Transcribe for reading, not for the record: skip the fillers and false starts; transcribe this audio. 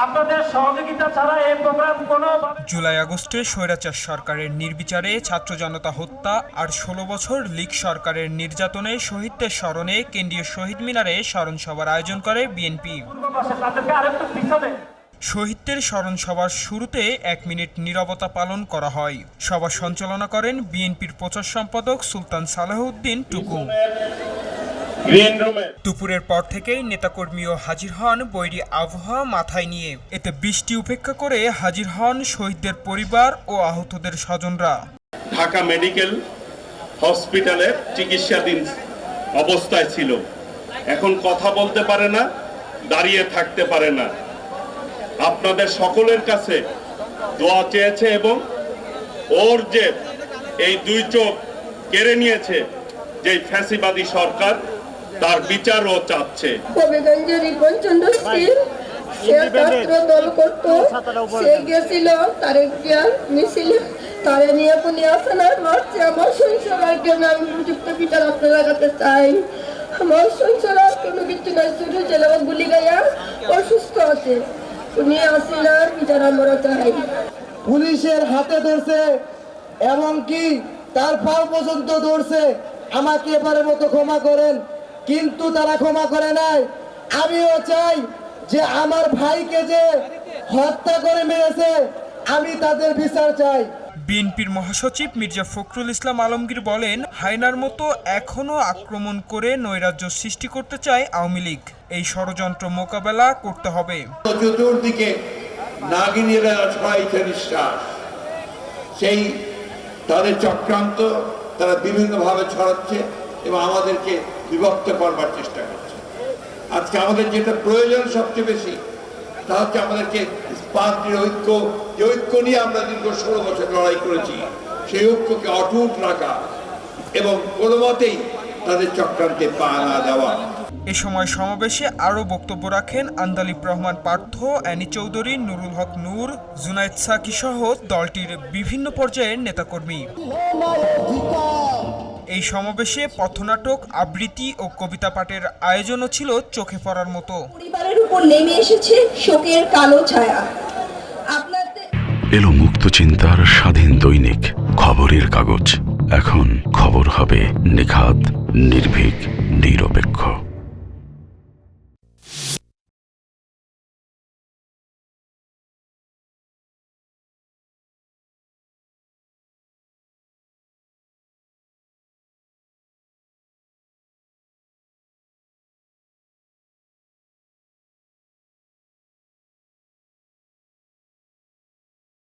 আপনাদের সহযোগিতা ছাড়া এই প্রোগ্রাম কোনোভাবে। জুলাই আগস্টে স্বৈরাচার সরকারের নির্বিচারে ছাত্র জনতা হত্যা আর ১৬ বছর লীগ সরকারের নির্যাতনে শহীদদের স্মরণে কেন্দ্রীয় শহীদ মিনারে স্মরণ সভার আয়োজন করে বিএনপি। শহীদদের স্মরণ সভার শুরুতে ১ মিনিট নীরবতা পালন করা হয়। সভা সঞ্চালনা করেন বিএনপির প্রচার সম্পাদক সুলতান সালাহউদ্দিন টুকু। দুপুরের পর থেকেই নেতাকর্মীও হাজির হন বৈরী আবহাওয়া মাথায় নিয়ে। এতে বৃষ্টি উপেক্ষা করে হাজির হন শহীদদের পরিবার ও আহতদের স্বজনরা। ঢাকা মেডিকেল হসপিটালে চিকিৎসাধীন অবস্থায় ছিল, এখন কথা বলতে পারে না, দাঁড়িয়ে থাকতে পারে না। আপনাদের সকলের কাছে দোয়া চেয়েছে এবং ওর যে এই ২ চোখ কেড়ে নিয়েছে যে ফ্যাসিবাদী সরকার, তার বিচারও চাচ্ছে। হবিগঞ্জের রিপনচন্দ্র সিং সে ছাত্র দল করত, সে গেছিল তারেক জিয়ার মিছিলে, তারে নিয়ে পুনি আসানার মারছে। আমার সংসারের জন্য আমি উপযুক্ত বিচার আপনার কাছে চাই। আমার সংসার কোনো কিছু নাই, শুধু ছেলে গুলি গাইয়া অসুস্থ আছে, উনি আসিনার বিচার আমরা চাই। পুলিশের হাতে ধরছে, এমনকি তার পাও পর্যন্ত ধরছে। আমাকে এবারের মতো ক্ষমা করেন, কিন্তু তারা ক্ষমা করে নাই। আমিও চাই যে আমার ভাইকে যে হত্যা করে মেরেছে, আমি তাদের বিচার চাই। বিএনপির মহাসচিব মির্জা ফখরুল ইসলাম আলমগীর বলেন, হায়নার মতো এখনও আক্রমণ করে নৈরাজ্য সৃষ্টি করতে চায় আওয়ামী লীগ। এই ষড়যন্ত্র মোকাবেলা করতে হবে। চতুর্দিকে নাগিনীরা ছড়াইছে নিঃশ্বাস, সেই তাদের চক্রান্ত তারা বিভিন্নভাবে ছড়াচ্ছে এবং আমাদেরকে বিভক্ত করবার চেষ্টা করছে। আজকে আমাদের যেটা প্রয়োজন সবচেয়ে বেশি, তা হচ্ছে আমাদেরকে পার্টির ঐক্য, যে ঐক্য নিয়ে আমরা দীর্ঘ 16 বছর লড়াই করেছি, সেই ঐক্যকে অটুট রাখা এবং কোনো মতেই তাদের চক্রান্তে পা না দেওয়া। এ সময় সমাবেশে আরও বক্তব্য রাখেন আন্দালিব রহমান পার্থ, অ্যানি চৌধুরী, নুরুল হক নূর, জুনায়েদ সাকি সহ দলটির বিভিন্ন পর্যায়ের নেতাকর্মী। এই সমাবেশে পথনাটক, আবৃত্তি ও কবিতা পাঠের আয়োজনও ছিল চোখে পড়ার মতো। পরিবারের উপর নেমে এসেছে শোকের কালো ছায়া। এলো মুক্ত চিন্তার স্বাধীন দৈনিক খবরের কাগজ। এখন খবর হবে নিখাত, নির্ভীক, নিরপেক্ষ।